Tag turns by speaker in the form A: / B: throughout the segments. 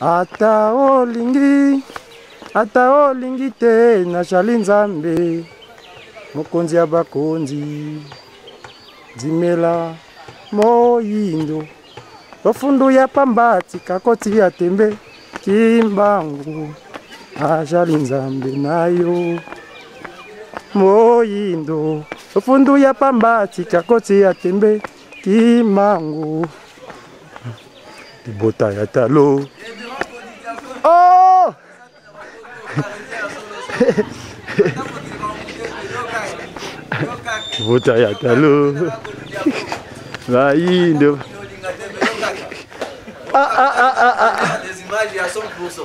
A: ata olingi te nazali nzambe mokonzi ya bakonzi dimela moyindo lofundu ya pamba tika koti ya tembe kimbangu nazali nzambe nayo moyindo lofundu ya pamba tika koti ya tembe kimbangu libota ya talo. Oh! Libota ya talo. Laïndo.
B: Des images à 100%.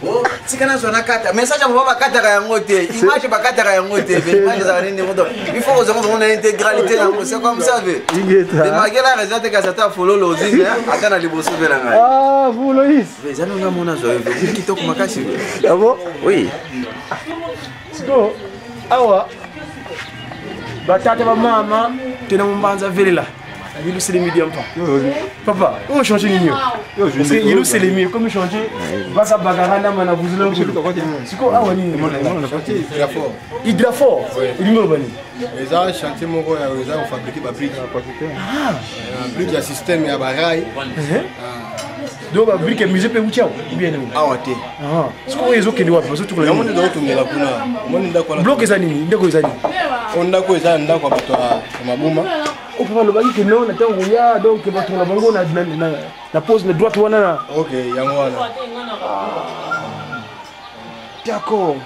B: Oh, si kana zona kata message ya baba kata ka yango te image ba kata ka yango te image za nini moto il faut que on ait intégralité dans c'est comme ça ve de magela résultat que ça ta follow lozine ata na liboso ve na ngai
A: Ah vous Loïs
B: mais jamais nga mona zo ve kitoko makasi
A: ah bon
B: oui
A: siko awa batata ba mama tena mbanza vele là il c'est les médias papa on change nini parce que il c'est les mieux comme changer baka bagaranda mana buzula siko awa ni hydrafort il me bani
C: les a chantier moko ya les a fabriquer ba brique brique ya système ya barai
A: donc ba brique musée pe ucha bien non
C: awa te
A: siko ezo kende wapi parce que tout le monde
C: doit tomber la kuna moni ndako
A: bloc ezani ndako ezani
C: onda ko eza ndako bato ya mabuma
A: on peut le bagi que non na tango ya donc bato na bango na pose na droite wana na
C: OK yango wana
A: d'accord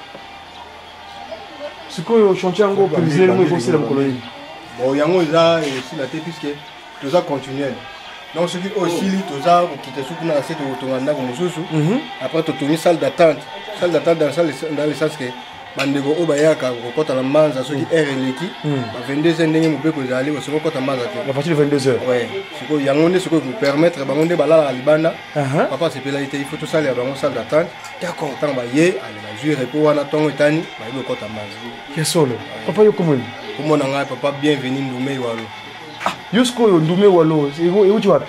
A: sikoyo chantier yango prisé mo conseil la mokolo
C: bon yango eza aussi la te puisque toza continuel donc ce qui aussi toza okite suku na cette otonga ndako mosusu après totongi salle d'attente dans le sens que bandeko o bayaka kokota na manza soki heure eleki ba 22h ndenge mobeko ezali osoko kota manza te
A: à partir de 22h
C: ouais siko yango nde siko vous permettre bango nde balala libanda papa sepela ite il faut tout ça les bango salle d'attente d'accord tant ba ye ale na jouer repos wana tongo etani ba yebo kota manza
A: ya solo papa yo komoni
C: komona ngai papa bienvenue ndume walo
A: yo sikoyo ndume walo euti wapi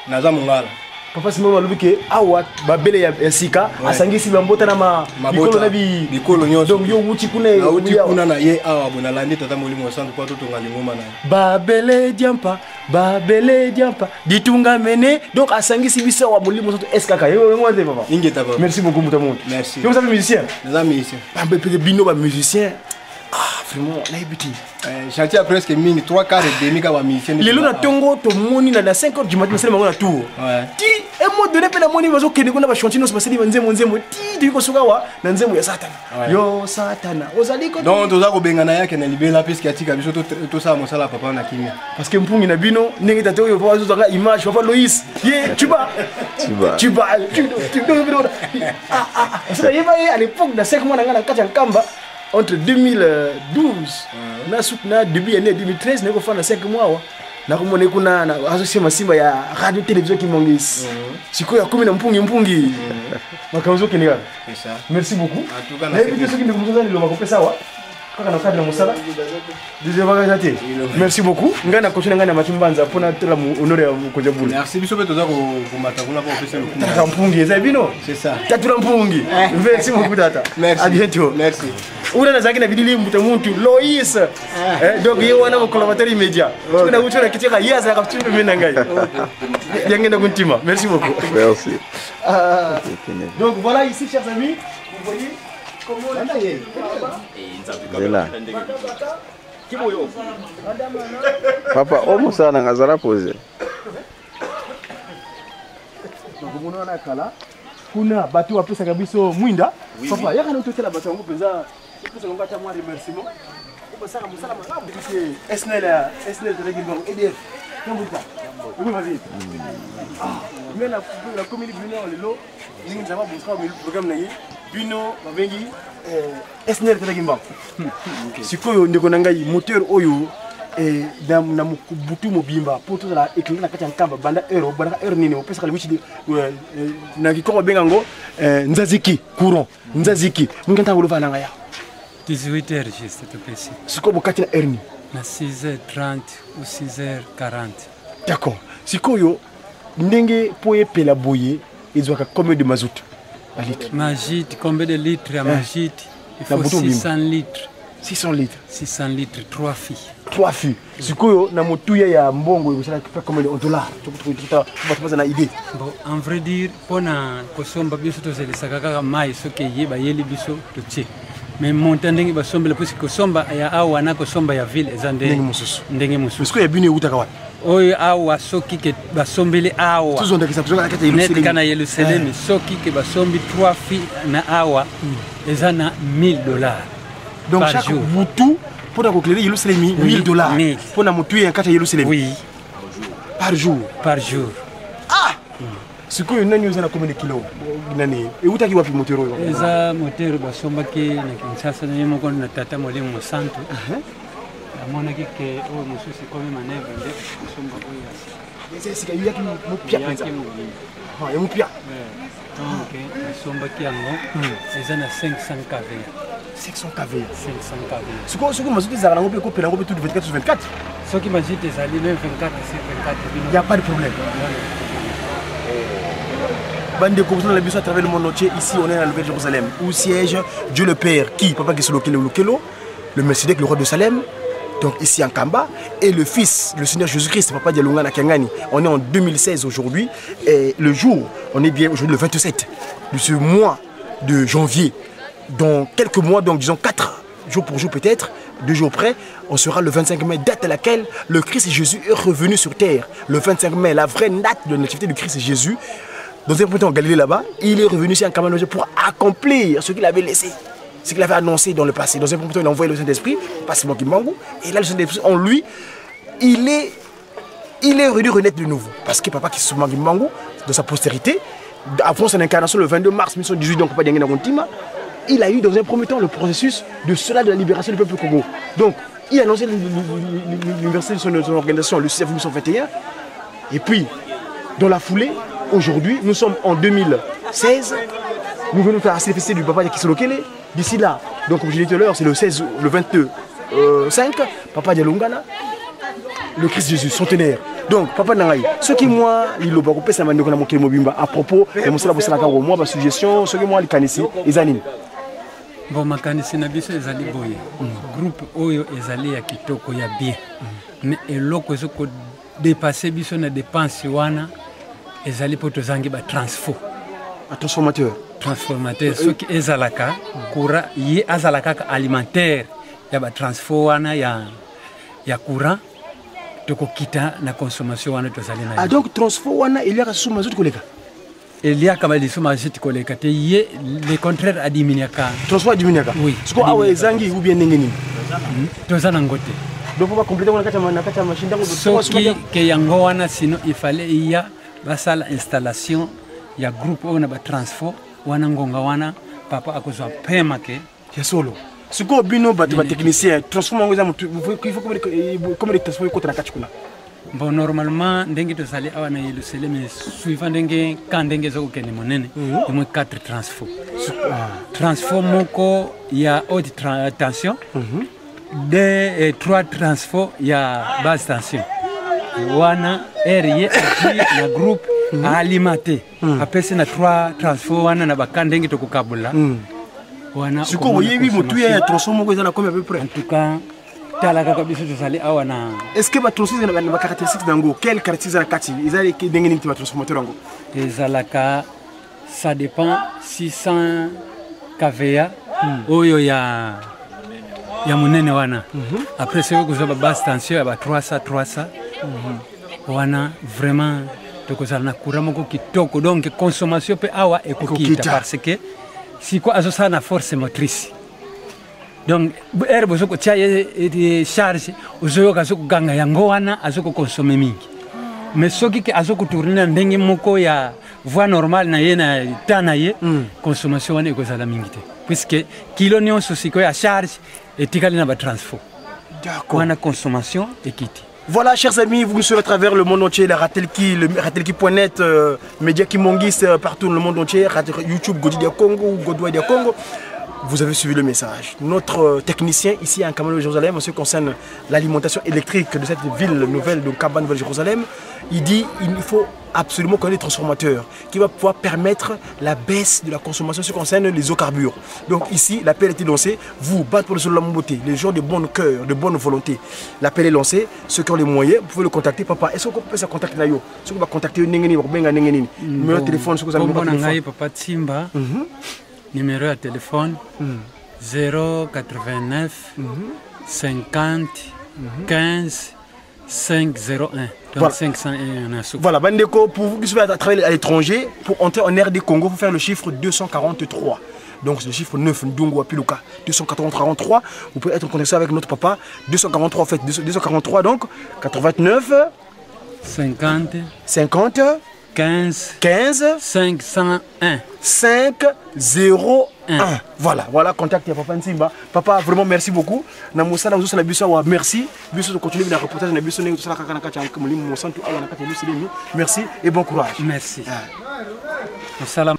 C: naza mongala
A: papa simo balobi ke awa babele ya sika asangisi bambota na bikolo na
C: bikolo nyonso
A: donc yo wuti kuna
C: na ye awa bona landi tata molimo santu kwa toto ngalingoma na
A: babele diampa ditunga mene donc asangisi biso wa molimo santu eskaka yo ngode papa
C: ingeta papa
A: merci beaucoup mutamuntu
C: merci
A: yo vous êtes musicien
C: naza musicien
A: ba pe bino ba musicien vraiment na ibiti
C: chantier à presque mingi 3/4 et demi ka ba musicien
A: lelo na tongo to moni na 5h du matin c'est le na tour ti et mo donné pe na moni bazo kende kuna ba chantier no se baseli nzemo ti de ko suka wa na nzemo ya satana yo satana ozali ko
C: donc toza ko bengana yake na libela puisque atika biso to sa mosala papa na kimia
A: parce que mpungi na bino ndenge tato yo pa zo image papa Loïs ye tu vas ça y est à l'époque de 5 mois na ngana kati nkamba entre 2012 na soutena début année 2013 nako fana 5 mois na kumone kuna na associé masimba ya radio télévision Kimongis siko ya 10 na mpungi makazo kiniga
C: c'est ça
A: merci beaucoup
C: en tout cas
A: na bitu soki ndikumuzana lo makopesa wa kaka na kadra musala déjà bagazate merci beaucoup ngana kochina ngana machimbanza pona tela honore ya kojabula
C: merci biso pe toza ko mata kuna pour pesa le coup
A: tata mpungi eza bino
C: c'est ça
A: tatula mpungi merci beaucoup tata
C: merci
A: à bientôt
C: merci
A: una nazaki na bidili mutamuntu Loïs donc ye wana mo collaborateur immédiat tuna ucho na kitika yaza ka tumbe mena ngai yangenda kuntima merci beaucoup
D: merci
A: donc voilà ici chers amis vous voyez comment on est
D: là papa omo sana ngazara pose
A: ngomona na kala kuna batu wapesa kabiso mwinda papa yakana utotela batu wangu penza pesa ngo kata mwa remerciement ko saka musala mangabu c'est SNL de l'équipe EDF kambuta oui vas-y mais la commune bino lelo ningi nzaba busika mu programme na yi bino babengi SNL de l'équipe sikoyo ndeko na ngai moteur oyo na butu mobimba pour tout la éclairé na kati nkamba banda euro banda euro nini opesa kali wichi na kikongo bengango nzaziki courant nzaziki nganta ngolo vana ngaya
E: 18h juste tout précis
A: siko bokati na erni
E: Na 6h30 ou 6h40.
A: D'accord. Sikoyo, ndenge pour epela boye, ils ont combien de mazout?
E: Magite, combien de litres à magite? Il faut 600 litres.
A: 600 litres.
E: 600 litres, 3 filles.
A: 3 filles. Sikoyo, na motuya ya mbongo, vous savez combien de dollars? Tu as une idée?
E: Bon, en vrai dire, pour na kosomba biso to zeli sakaka mai soke yeba yeli biso to tche. Mais montant ndenge basomba le plus kosomba ya awa na kosomba ya ville ezande ndenge mususu.
A: Parce que ya bine utaka wa.
E: Oyo awa soki ke basombele awa.
A: Tous on a kisa kuzaka kata
E: Yerusalemu. Net kana Yerusalemu soki ke basombi 3 filles na awa ezana $1000.
A: Donc chaque boutou pour éclairer Yerusalem $1000 pour na mutu ya kata Yerusalem.
E: Oui.
A: Par jour.
E: Par jour.
A: Ah. Ce que nani uzana combien de kilos nani et utaki wapi motero yo?
E: Eza motero basomba ke na Kinshasa na yemo kon na tata molimo santo. Amona ke o mususi comme manevre nde basomba ko ya.
A: C'est que yaki mo pia penza. Ah, mo pia.
E: Donc basomba ki yango eza na 500 kV.
A: 500 kV.
E: 500 kV.
A: Ce que mazuti za rango pe ko pela ngo pe tout 24 sur 24.
E: Ce qui magite ezali même 24 sur 24.
A: Il y a pas de problème. Bande de composants de la Bible à travers le monde entier. Ici, on est à Nouvelle Jérusalem, où siège Dieu le Père, qui, papa qui est le Melchizedek, le roi de Salem, donc ici en Kamba, et le Fils, le Seigneur Jésus-Christ, papa Dialunga Nakangani. On est en 2016 aujourd'hui, et le jour, on est bien aujourd'hui le 27 de ce mois de janvier. Dans quelques mois, donc disons 4 jours pour jour peut-être, 2 jours près, on sera le 25 mai, date à laquelle le Christ Jésus est revenu sur terre. Le 25 mai, la vraie date de l'activité du Christ Jésus. Dans un point en Galilée là-bas, il est revenu ici en Cameroun pour accomplir ce qu'il avait laissé, ce qu'il avait annoncé dans le passé. Dans un point, il a envoyé le Saint-Esprit, pas seulement Kimbangu, et là le Saint-Esprit en lui, il est revenu renaître de nouveau. Parce que papa qui se souvient Kimbangu, dans sa postérité, avant son incarnation le 22 mars 1918, donc pas il a eu dans un premier temps le processus de cela de la libération du peuple Congo. Donc, il a annoncé l'université de son organisation le 6 avril 1921, et puis, dans la foulée, aujourd'hui, nous sommes en 2016. Nous venons faire la célébration du papa Yakisolo Kele. D'ici là, donc comme je l'ai dit tout à l'heure, c'est le 16, le 22, 5, papa Dialungana, le Christ Jésus, centenaire. Donc, papa Nangaï, ce qui moi, il a beaucoup ça m'a dit qu'on a manqué le mobimba à propos de mon salaire pour la moi, ma suggestion, ce que moi, les canissi, les animes.
E: Bon, ma canissi na biso ezali boye. Groupe oyo ezali ya kitoko ya bien. Mais eloko ezoko dépasser biso na dépense wana. Ezali poto zangi ba
A: transformateur.
E: Transformateur. Ce qui ezalaka, courant, y azalaka alimentaire. Ya ba transformana ya courant. Toko kita na consommation wana tozali na.
A: Ah donc transformana il y a sous mazout koleka.
E: Il y a comme les sous mazout koleka. Te y le contraire a diminué ka.
A: Transforma diminué ka.
E: Oui.
A: Ce ko awe zangi ou bien nengeni.
E: Tozana ngote.
A: Donc on va compléter on a kata machine d'ango.
E: Ce qui ke yango wana sinon il fallait y a basala installation ya groupe on a ba transfo wana ngonga wana papa akozwa pema ke
A: ya solo siko bino ba technicien transforma ngoza mutu il faut comme les transformer contre la kachikuna.
E: Bon normalement ndenge to sali awana Yerusalem suivant ndenge kan ndenge zoko kene monene imwe 4 transfo transfo moko ya haute tension de 3 transfo ya basse tension wana area na groupe alimate apese na 3 transfo wana na bakandenge to kukabula wana
A: siko yebi mutu ya transformo ko ezana combien à peu près
E: en tout cas talaka kabisa tozali awana.
A: Est-ce que ba transformer na ba caractéristiques dango quelle caractéristiques na kati ezali ke ndenge nini ba transformateur dango
E: ezalaka ça dépend 600 kVA oyo ya munene wana après c'est que ba basse tension ya ba 300 wana vraiment tokozala na courant moko kitoko donc consommation pe awa ekokita parce que si quoi azosa na force motrice donc erbo soko tia ye charge ozoyoka soko ganga yango wana azoko consommer mingi mais soki ke azoko tourner ndenge moko ya voie normale na ye na tana ye consommation wana ekozala mingi te puisque kilo nyonso siko ya charge etikali na ba transfo d'accord wana consommation ekiti.
A: Voilà, chers amis, vous nous suivez à travers le monde entier, la Ratelki.net, Média Kimongis partout dans le monde entier, YouTube, Godidia Congo, Godouadia Congo. Vous avez suivi le message. Notre technicien ici à Cabane de Jérusalem, en ce qui concerne l'alimentation électrique de cette ville nouvelle de Cabane de Jérusalem, il dit qu'il faut absolument connaître des transformateurs qui va pouvoir permettre la baisse de la consommation en ce qui concerne les hydrocarbures. Donc ici, l'appel a été lancé. Vous, battre pour le sol de la beauté, les gens de bon cœur, de bonne volonté. L'appel est lancé. Ceux qui ont les moyens, vous pouvez le contacter. Papa, est-ce qu'on peut se contacter là? Est-ce qu'on va contacter numéro de téléphone?
E: Papa Timba. Numéro de téléphone 089 50 15 501. Donc
A: voilà.
E: 501.
A: Voilà, Bandeko, pour vous qui souhaitez travailler à l'étranger, pour entrer en RD Congo, il faut faire le chiffre 243. Donc c'est le chiffre 9, Ndungu Apiluka, 243. Vous pouvez être en connexion avec notre papa. 243 en fait, 243 donc, 89
E: 50
A: 50
E: 15
A: 15
E: 501.
A: 501. Voilà, contactez Papa Nsimba. Papa, vraiment merci beaucoup. Namusala vous la biso wa merci. Biso de continuer dans reportage na biso ne tout ça kana ka chanka mulimu mo santu ala na ka biso limi. Merci et bon courage.
E: Merci. Salam.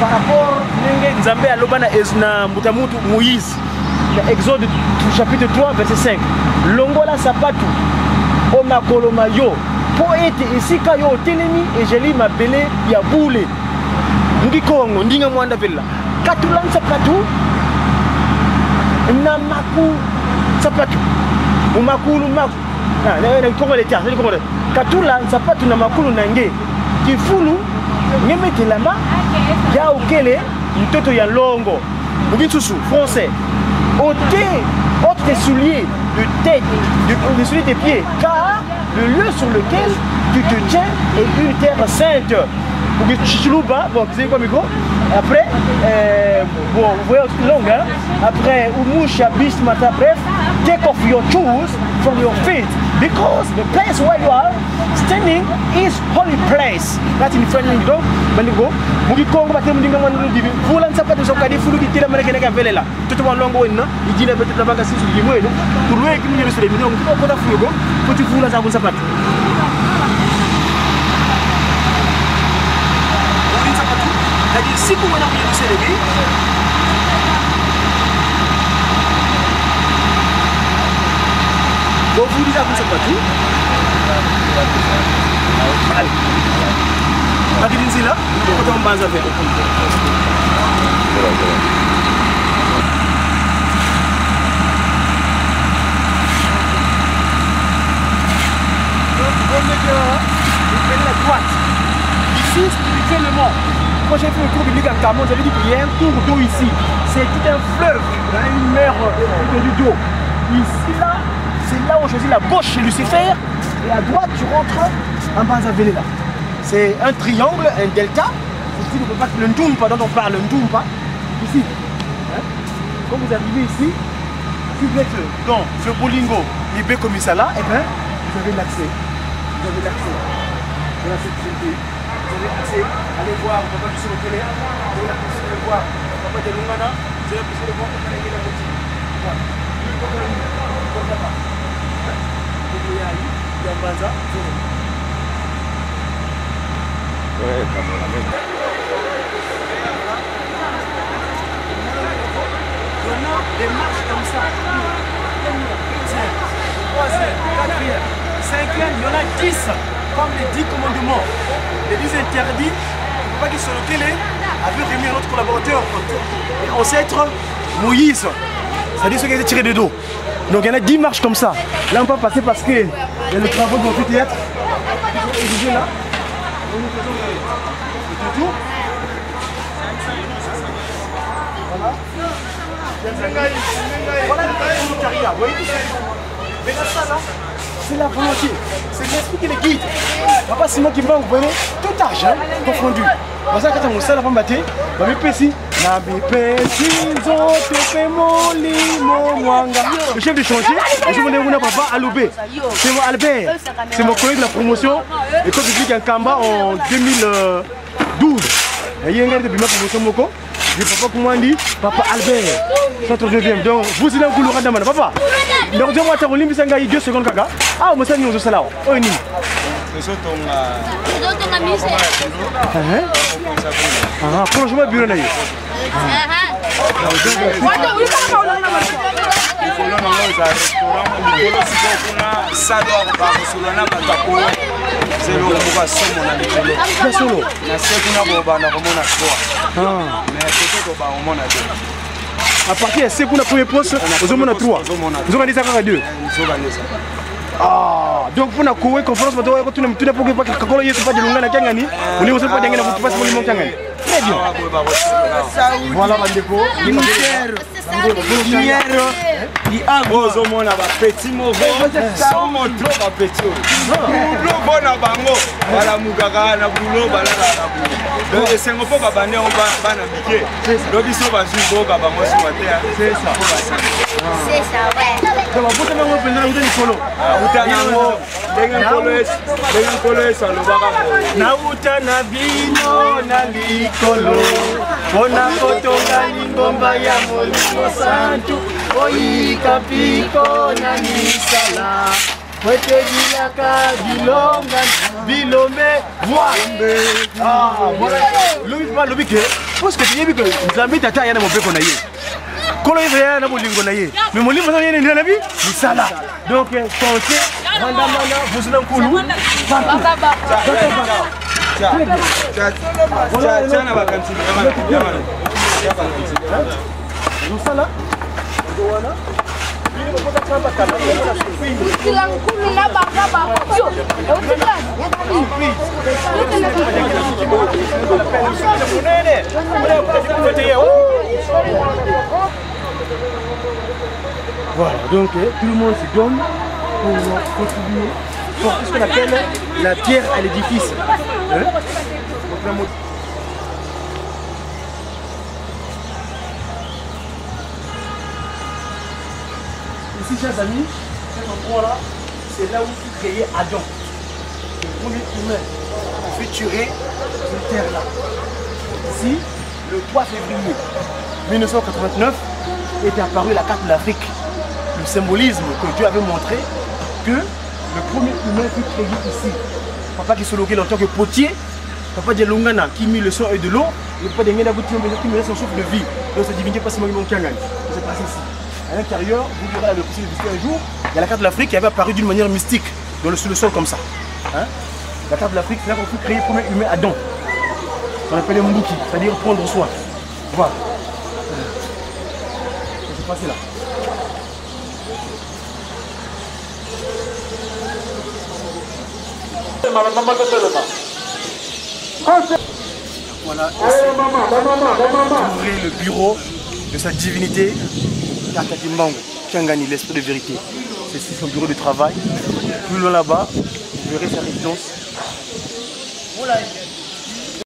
A: Par rapport à Nzambe à Lobana na Mutamutu Moïse, Exode chapitre 3 verset 5. Longola sapatu omakoloma yo po ete esika yo telemi ejeli mabele ya bule ngi kongo ndinga mwanda vela katulan sapatu na maku sapatu umakulu maku na kongo le tiare kongo katulan sapatu na makulu nange kifulu ngemetelama ya okele mtoto ya longo mugitsusu français ôte tes souliers de tête, des souliers des pieds, car le lieu sur lequel tu te tiens est une terre sainte. Bon, c'est quoi, Miko? Après, bon, vous voyez, c'est long, hein? Après, Umusha, Bismata, bref, take off your shoes from your feet, because the place where you are standing is holy place. That's in French, you know? Bandigo, Mugiko, Batemudinga, Fulan Sapatu, Sokadi, Fulu, Tila, American Vela, Tutuan Longo, il dit la petite vacances sur les mots, pour lui, qui nous les millions, qui va Fugo, pour tu foules à Sapat. Si vous voulez vous célébrer, donc vous dites à vous Sapat. Allez. Allez, là, on va en faire. La droite. Ici, spirituellement, quand j'ai fait le cours biblique en Cameroun, j'avais dit qu'il y a un cours d'eau ici. C'est tout un fleuve, une mer d'eau. Ici, là, c'est là où on choisit la gauche chez Lucifer, et à droite, tu rentres en Banzavelela. C'est un triangle, un delta. Ici, le Ntumpa dont on parle, le Ntumpa. Ici, Quand vous arrivez ici, si vous êtes dans ce Bolingo, Libé comme ça là, eh bien, vous avez l'accès. Vous avez l'accès de la sécurité. Vous avez accès à aller voir Papa du Télé. Vous avez la possibilité de voir Papa de Lungana. Vous avez la possibilité de voir Papa de la Moitié. Voilà. Comme là-bas. Il y a eu, il y a Banza.
D: Ouais, caméra.
A: On a des marches comme ça. 3e, 4e, 5e, il y en a 10 comme les 10 commandements. Les 10 interdits, il ne faut pas qu'ils soient lequel avait remis à notre collaborateur ancêtre Moïse. C'est-à-dire ceux qui ont été tirés de dos. Donc il y en a 10 marches comme ça. Là on peut passer parce que il y a le travaux de l'amphithéâtre. Là, nous faisons le tour. Voilà. Voilà le carrière, vous voyez. Mais là, ça, là, c'est la volonté. C'est l'esprit qui les guide. Papa Simon qui va, vous voyez, tout argent confondu. Parce que quand on sait la femme battue, on va me pécer. Le chef de chantier, je me demande papa Aloubé. C'est mon Albert. C'est mon collègue de la promotion. École publique en Kamba en 2012. Il y a un gars de la promotion Moko. Je papa comment on dit papa Albert. Centre 9e. Donc vous êtes dans le couloir de Damana. Papa. Donc je vais vous dire que 2 secondes kaka. Ah, on me sait nous au salon. Oh ni. Ah, franchement bureau na yo. À partir de ce qu'on a premier poste, vous avez 3. Vous avez 2. Ah, donc pour la conférence, vous avez tout le monde pas de Lungana Kangani, vous n'avez pas de vous passe pour le Kangani. Très bien. Voilà ma déco.
F: Il a gros au monde à petit mauvais. Ça au monde trop à petit. Boulot bon à bango. Voilà Mugaga na boulot balala. Donc c'est un peu babané on va naviguer. Donc ils sont pas sur boga bango sur terre. C'est ça.
G: C'est ça ouais.
A: Donc vous avez un peu de Nicolo.
F: Utanango dengan koles alo baka.
A: Na utana bino na Nicolo. Bona kotonga ngomba ya Molimo Santu. Oika piko na misala. Wete dilaka bilonga bilombe voambe. Ah voilà. Lobi ke parce que yebi que Nzambe tata yana mopeko na ye. Kolo yaya na bolingo na ye. Mais Molimo Santu yana ndina nabi misala. Donc santé mandamana buzuna nkulu.
F: Tiana bakanti.
A: Musala. Doana. Voilà, donc tout le monde se donne pour contribuer pour ce qu'on appelle la pierre à l'édifice. Ici, chers amis, cet endroit-là, c'est là où fut créé Adam. Le premier humain fut tué sur terre-là. Ici, le 3 février 1989, est apparue la carte de l'Afrique. Le symbolisme que Dieu avait montré que le premier humain fut créé ici. Papa qui se loquait en tant que potier, papa de Lungana qui mit le sang et de l'eau, et papa de Ngena qui met son souffle de vie. Donc cette divinité passe mon Kangani. C'est passé ici. À l'intérieur, vous verrez le possible de visiter un jour, il y a la carte de l'Afrique qui avait apparu d'une manière mystique, sur le sol comme ça. Hein? La carte de l'Afrique, c'est là qu'on peut créer le premier humain Adam. On appelle les Mbuki, c'est-à-dire prendre soin. Voilà. Ça s'est passé là. Voilà, ouvrez le bureau de sa divinité, Kakatimbango, Kangani, l'esprit de vérité. C'est ici son bureau de travail. Plus loin là-bas, vous verrez sa résidence.